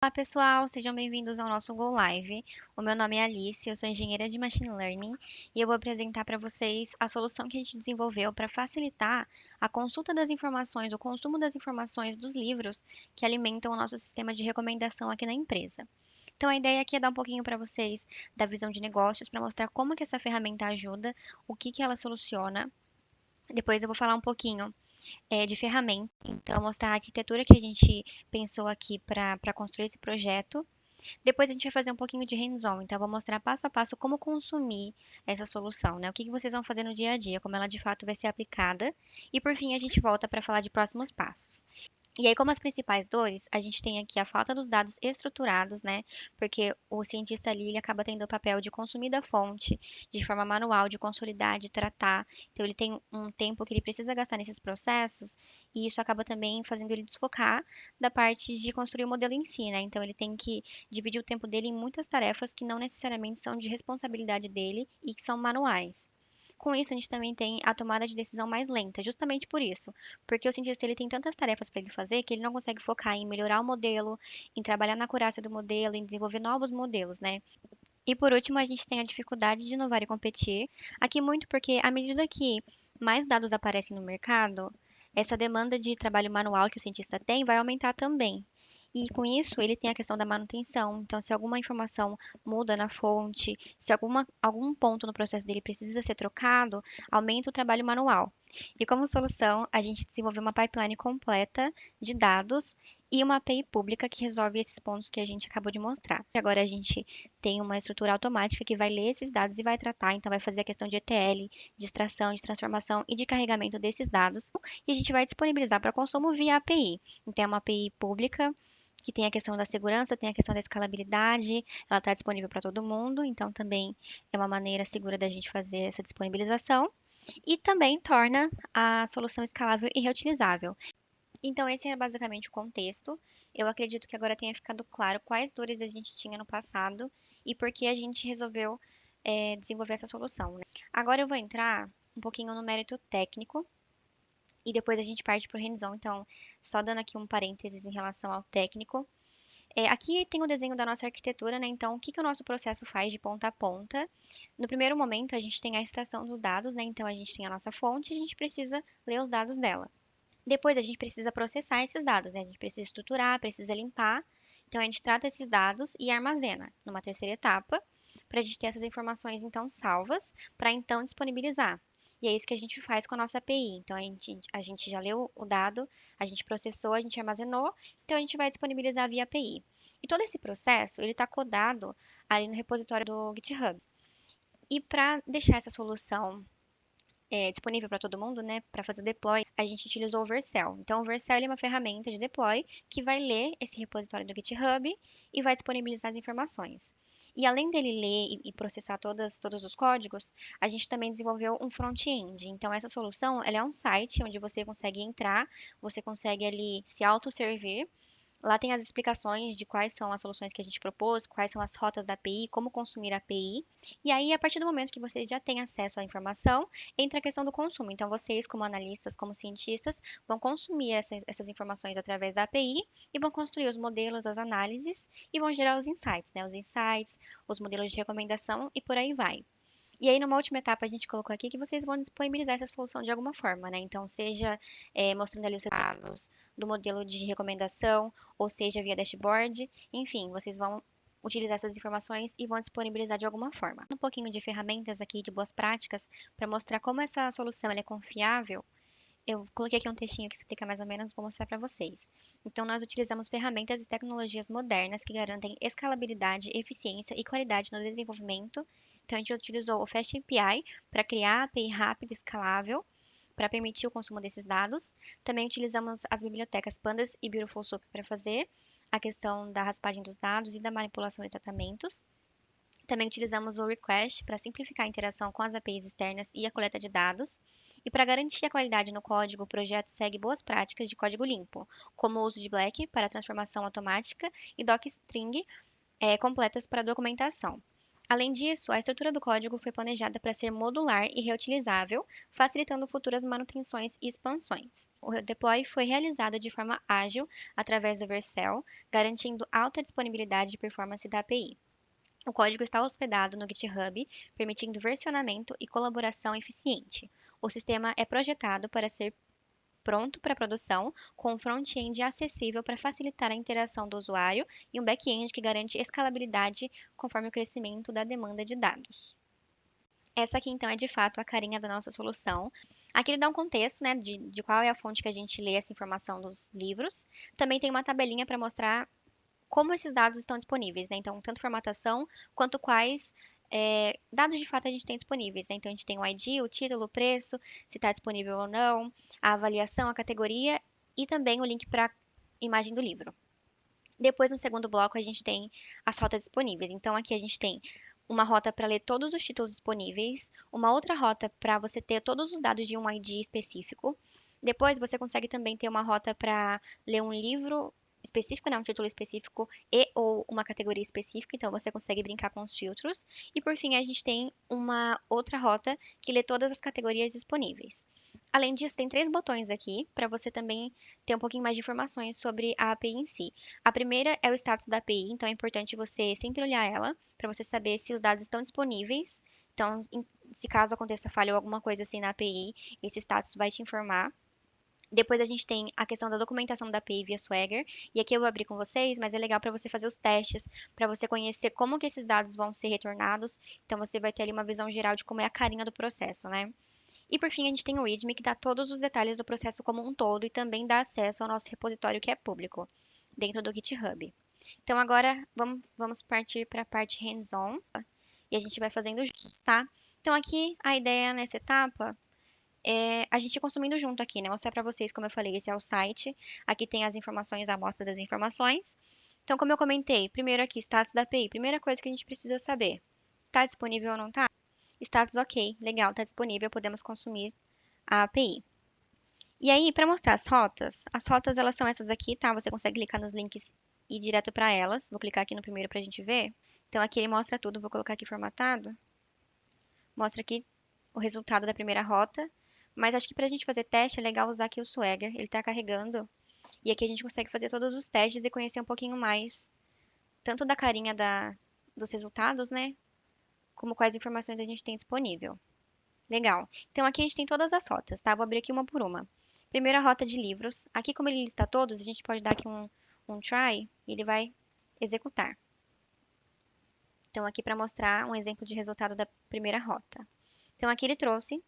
Olá, pessoal, sejam bem-vindos ao nosso Go Live. O meu nome é Alice, eu sou engenheira de Machine Learning e eu vou apresentar para vocês a solução que a gente desenvolveu para facilitar a consulta das informações, o consumo das informações dos livros que alimentam o nosso sistema de recomendação aqui na empresa. Então, a ideia aqui é dar um pouquinho para vocês da visão de negócios, para mostrar como que essa ferramenta ajuda, o que que ela soluciona. Depois eu vou falar um pouquinho de ferramenta, então mostrar a arquitetura que a gente pensou aqui para construir esse projeto. Depois a gente vai fazer um pouquinho de hands-on, então eu vou mostrar passo a passo como consumir essa solução, né? O que que vocês vão fazer no dia a dia, como ela de fato vai ser aplicada. E por fim a gente volta para falar de próximos passos. E aí, como as principais dores, a gente tem aqui a falta dos dados estruturados, né? Porque o cientista ali, ele acaba tendo o papel de consumir da fonte de forma manual, de consolidar, de tratar. Então, ele tem um tempo que ele precisa gastar nesses processos, e isso acaba também fazendo ele desfocar da parte de construir o modelo em si, né? Então, ele tem que dividir o tempo dele em muitas tarefas que não necessariamente são de responsabilidade dele e que são manuais. Com isso, a gente também tem a tomada de decisão mais lenta, justamente por isso, porque o cientista ele tem tantas tarefas para ele fazer que ele não consegue focar em melhorar o modelo, em trabalhar na acurácia do modelo, em desenvolver novos modelos, né? E por último, a gente tem a dificuldade de inovar e competir, aqui muito porque à medida que mais dados aparecem no mercado, essa demanda de trabalho manual que o cientista tem vai aumentar também. E com isso, ele tem a questão da manutenção. Então, se alguma informação muda na fonte, se algum ponto no processo dele precisa ser trocado, aumenta o trabalho manual. E como solução, a gente desenvolveu uma pipeline completa de dados e uma API pública que resolve esses pontos que a gente acabou de mostrar. E agora a gente tem uma estrutura automática que vai ler esses dados e vai tratar, então vai fazer a questão de ETL, de extração, de transformação e de carregamento desses dados, e a gente vai disponibilizar para consumo via API. Então é uma API pública que tem a questão da segurança, tem a questão da escalabilidade, ela está disponível para todo mundo, então também é uma maneira segura da gente fazer essa disponibilização e também torna a solução escalável e reutilizável. Então, esse é basicamente o contexto. Eu acredito que agora tenha ficado claro quais dores a gente tinha no passado e por que a gente resolveu desenvolver essa solução, né? Agora eu vou entrar um pouquinho no mérito técnico e depois a gente parte para o hands-on. Então, só dando aqui um parênteses em relação ao técnico. Aqui tem o desenho da nossa arquitetura, né? Então, o que que o nosso processo faz de ponta a ponta? No primeiro momento, a gente tem a extração dos dados, né? Então, a gente tem a nossa fonte e a gente precisa ler os dados dela. Depois a gente precisa processar esses dados, né? A gente precisa estruturar, precisa limpar. Então a gente trata esses dados e armazena numa terceira etapa, para a gente ter essas informações então salvas, para então disponibilizar. E é isso que a gente faz com a nossa API. Então a gente já leu o dado, a gente processou, a gente armazenou, então a gente vai disponibilizar via API. E todo esse processo, ele está codado ali no repositório do GitHub. E para deixar essa solução disponível para todo mundo, né, para fazer o deploy, a gente utilizou o Vercel. Então, o Vercel ele é uma ferramenta de deploy que vai ler esse repositório do GitHub e vai disponibilizar as informações. E além dele ler e processar todos os códigos, a gente também desenvolveu um front-end. Então, essa solução ela é um site onde você consegue entrar, você consegue ali se autosservir. Lá tem as explicações de quais são as soluções que a gente propôs, quais são as rotas da API, como consumir a API. E aí, a partir do momento que vocês já têm acesso à informação, entra a questão do consumo. Então, vocês, como analistas, como cientistas, vão consumir essas informações através da API e vão construir os modelos, as análises e vão gerar os insights, né? Os insights, os modelos de recomendação e por aí vai. E aí, numa última etapa, a gente colocou aqui que vocês vão disponibilizar essa solução de alguma forma, né? Então, seja mostrando ali os resultados do modelo de recomendação, ou seja, via dashboard, enfim, vocês vão utilizar essas informações e vão disponibilizar de alguma forma. Um pouquinho de ferramentas aqui, de boas práticas, para mostrar como essa solução ela é confiável. Eu coloquei aqui um textinho que explica mais ou menos, vou mostrar para vocês. Então, nós utilizamos ferramentas e tecnologias modernas que garantem escalabilidade, eficiência e qualidade no desenvolvimento. Então, a gente utilizou o Fast API para criar a API rápida e escalável, para permitir o consumo desses dados. Também utilizamos as bibliotecas Pandas e Beautiful Soup para fazer a questão da raspagem dos dados e da manipulação de tratamentos. Também utilizamos o Request para simplificar a interação com as APIs externas e a coleta de dados. E para garantir a qualidade no código, o projeto segue boas práticas de código limpo, como o uso de Black para transformação automática e docstring completas para documentação. Além disso, a estrutura do código foi planejada para ser modular e reutilizável, facilitando futuras manutenções e expansões. O deploy foi realizado de forma ágil através do Vercel, garantindo alta disponibilidade e performance da API. O código está hospedado no GitHub, permitindo versionamento e colaboração eficiente. O sistema é projetado para ser pronto para produção, com um front-end acessível para facilitar a interação do usuário e um back-end que garante escalabilidade conforme o crescimento da demanda de dados. Essa aqui, então, é de fato a carinha da nossa solução. Aqui ele dá um contexto, né, de qual é a fonte que a gente lê essa informação dos livros. Também tem uma tabelinha para mostrar como esses dados estão disponíveis, né? Então, tanto formatação quanto quais dados de fato a gente tem disponíveis, né? Então, a gente tem o ID, o título, o preço, se está disponível ou não, a avaliação, a categoria e também o link para a imagem do livro. Depois, no segundo bloco, a gente tem as rotas disponíveis. Então, aqui a gente tem uma rota para ler todos os títulos disponíveis, uma outra rota para você ter todos os dados de um ID específico. Depois, você consegue também ter uma rota para ler um livro específico, né, um título específico e ou uma categoria específica, então você consegue brincar com os filtros. E por fim, a gente tem uma outra rota que lê todas as categorias disponíveis. Além disso, tem três botões aqui para você também ter um pouquinho mais de informações sobre a API em si. A primeira é o status da API, então é importante você sempre olhar ela para você saber se os dados estão disponíveis. Então, se caso aconteça falha ou alguma coisa assim na API, esse status vai te informar. Depois a gente tem a questão da documentação da API via Swagger, e aqui eu vou abrir com vocês, mas é legal para você fazer os testes, para você conhecer como que esses dados vão ser retornados. Então você vai ter ali uma visão geral de como é a carinha do processo, né? E por fim, a gente tem o README, que dá todos os detalhes do processo como um todo e também dá acesso ao nosso repositório que é público, dentro do GitHub. Então agora vamos partir para a parte hands-on e a gente vai fazendo juntos, tá? Então aqui a ideia nessa etapa é a gente ir consumindo junto aqui, né? Mostrar para vocês, como eu falei, esse é o site. Aqui tem as informações, a amostra das informações. Então, como eu comentei, primeiro aqui, status da API. Primeira coisa que a gente precisa saber, está disponível ou não está? Status ok, legal, está disponível, podemos consumir a API. E aí, para mostrar as rotas elas são essas aqui, tá? Você consegue clicar nos links e ir direto para elas. Vou clicar aqui no primeiro para a gente ver. Então, aqui ele mostra tudo. Vou colocar aqui formatado. Mostra aqui o resultado da primeira rota. Mas acho que para a gente fazer teste é legal usar aqui o Swagger. Ele está carregando. E aqui a gente consegue fazer todos os testes e conhecer um pouquinho mais, tanto da carinha dos resultados, né? Como quais informações a gente tem disponível. Legal. Então aqui a gente tem todas as rotas, tá? Vou abrir aqui uma por uma. Primeira rota de livros. Aqui, como ele lista todos, a gente pode dar aqui um try e ele vai executar. Então, aqui para mostrar um exemplo de resultado da primeira rota. Então, aqui ele trouxe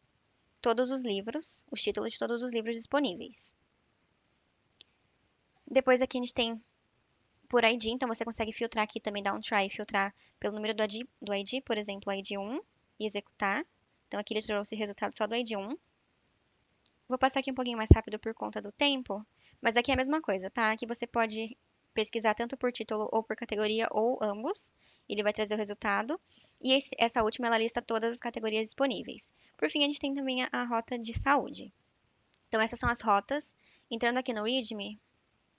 todos os livros, os títulos de todos os livros disponíveis. Depois aqui a gente tem por ID, então você consegue filtrar aqui também, dar um try e filtrar pelo número do ID, por exemplo, ID 1 e executar. Então, aqui ele trouxe resultado só do ID 1. Vou passar aqui um pouquinho mais rápido por conta do tempo, mas aqui é a mesma coisa, tá? Aqui você pode pesquisar tanto por título ou por categoria ou ambos. Ele vai trazer o resultado. E essa última, ela lista todas as categorias disponíveis. Por fim, a gente tem também a rota de saúde. Então, essas são as rotas. Entrando aqui no README,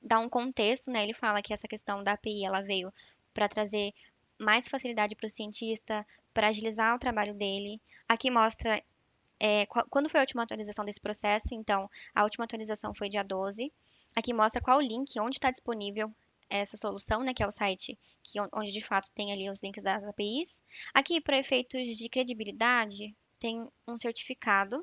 dá um contexto, né? Ele fala que essa questão da API, ela veio para trazer mais facilidade para o cientista, para agilizar o trabalho dele. Aqui mostra quando foi a última atualização desse processo? Então, a última atualização foi dia 12. Aqui mostra qual o link, onde está disponível essa solução, né, que é o site onde de fato tem ali os links das APIs. Aqui, para efeitos de credibilidade, tem um certificado.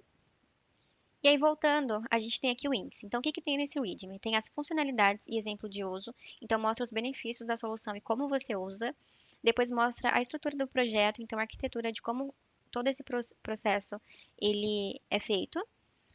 E aí, voltando, a gente tem aqui o índice. Então, o que que tem nesse README? Tem as funcionalidades e exemplo de uso. Então, mostra os benefícios da solução e como você usa. Depois mostra a estrutura do projeto, então a arquitetura de como todo esse processo ele é feito.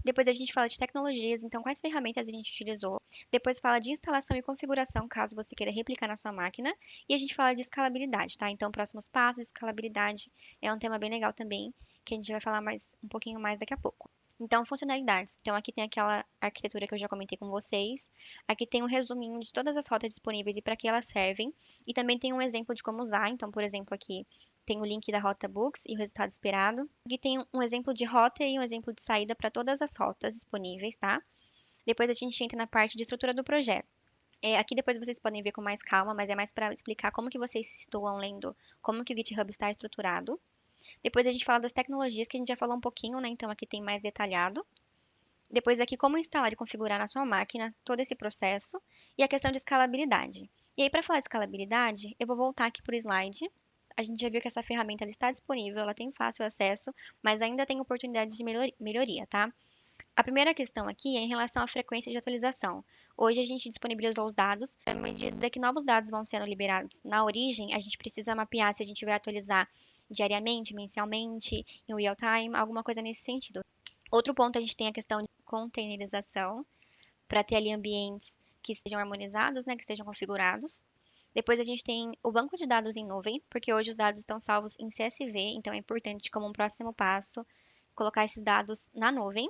Depois a gente fala de tecnologias, então quais ferramentas a gente utilizou. Depois fala de instalação e configuração, caso você queira replicar na sua máquina. E a gente fala de escalabilidade, tá? Então, próximos passos, escalabilidade é um tema bem legal também, que a gente vai falar mais um pouquinho mais daqui a pouco. Então, funcionalidades. Então, aqui tem aquela arquitetura que eu já comentei com vocês. Aqui tem um resuminho de todas as rotas disponíveis e para que elas servem. E também tem um exemplo de como usar. Então, por exemplo, aqui tem o link da rota Books e o resultado esperado. Aqui tem um exemplo de rota e um exemplo de saída para todas as rotas disponíveis, tá? Depois a gente entra na parte de estrutura do projeto. Aqui depois vocês podem ver com mais calma, mas é mais para explicar como que vocês se situam lendo, como que o GitHub está estruturado. Depois a gente fala das tecnologias, que a gente já falou um pouquinho, né? Então aqui tem mais detalhado. Depois aqui como instalar e configurar na sua máquina todo esse processo e a questão de escalabilidade. E aí para falar de escalabilidade, eu vou voltar aqui para o slide. A gente já viu que essa ferramenta ela está disponível, ela tem fácil acesso, mas ainda tem oportunidades de melhoria, tá? A primeira questão aqui é em relação à frequência de atualização. Hoje a gente disponibilizou os dados, à medida que novos dados vão sendo liberados na origem, a gente precisa mapear se a gente vai atualizar diariamente, mensalmente, em real time, alguma coisa nesse sentido. Outro ponto, a gente tem a questão de containerização, para ter ali ambientes que estejam harmonizados, né, que estejam configurados. Depois a gente tem o banco de dados em nuvem, porque hoje os dados estão salvos em CSV, então é importante, como um próximo passo, colocar esses dados na nuvem.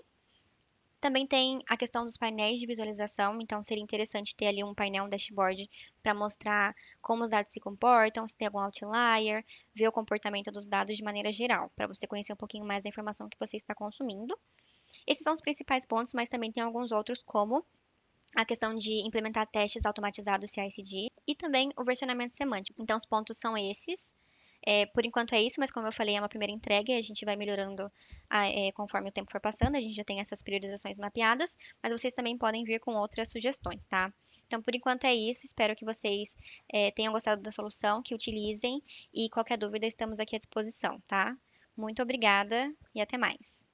Também tem a questão dos painéis de visualização, então seria interessante ter ali um painel, um dashboard, para mostrar como os dados se comportam, se tem algum outlier, ver o comportamento dos dados de maneira geral, para você conhecer um pouquinho mais da informação que você está consumindo. Esses são os principais pontos, mas também tem alguns outros, como a questão de implementar testes automatizados CI/CD e também o versionamento semântico. Então, os pontos são esses. Por enquanto é isso, mas como eu falei, é uma primeira entrega e a gente vai melhorando conforme o tempo for passando. A gente já tem essas priorizações mapeadas, mas vocês também podem vir com outras sugestões, tá? Então, por enquanto é isso. Espero que vocês tenham gostado da solução, que utilizem e qualquer dúvida estamos aqui à disposição, tá? Muito obrigada e até mais.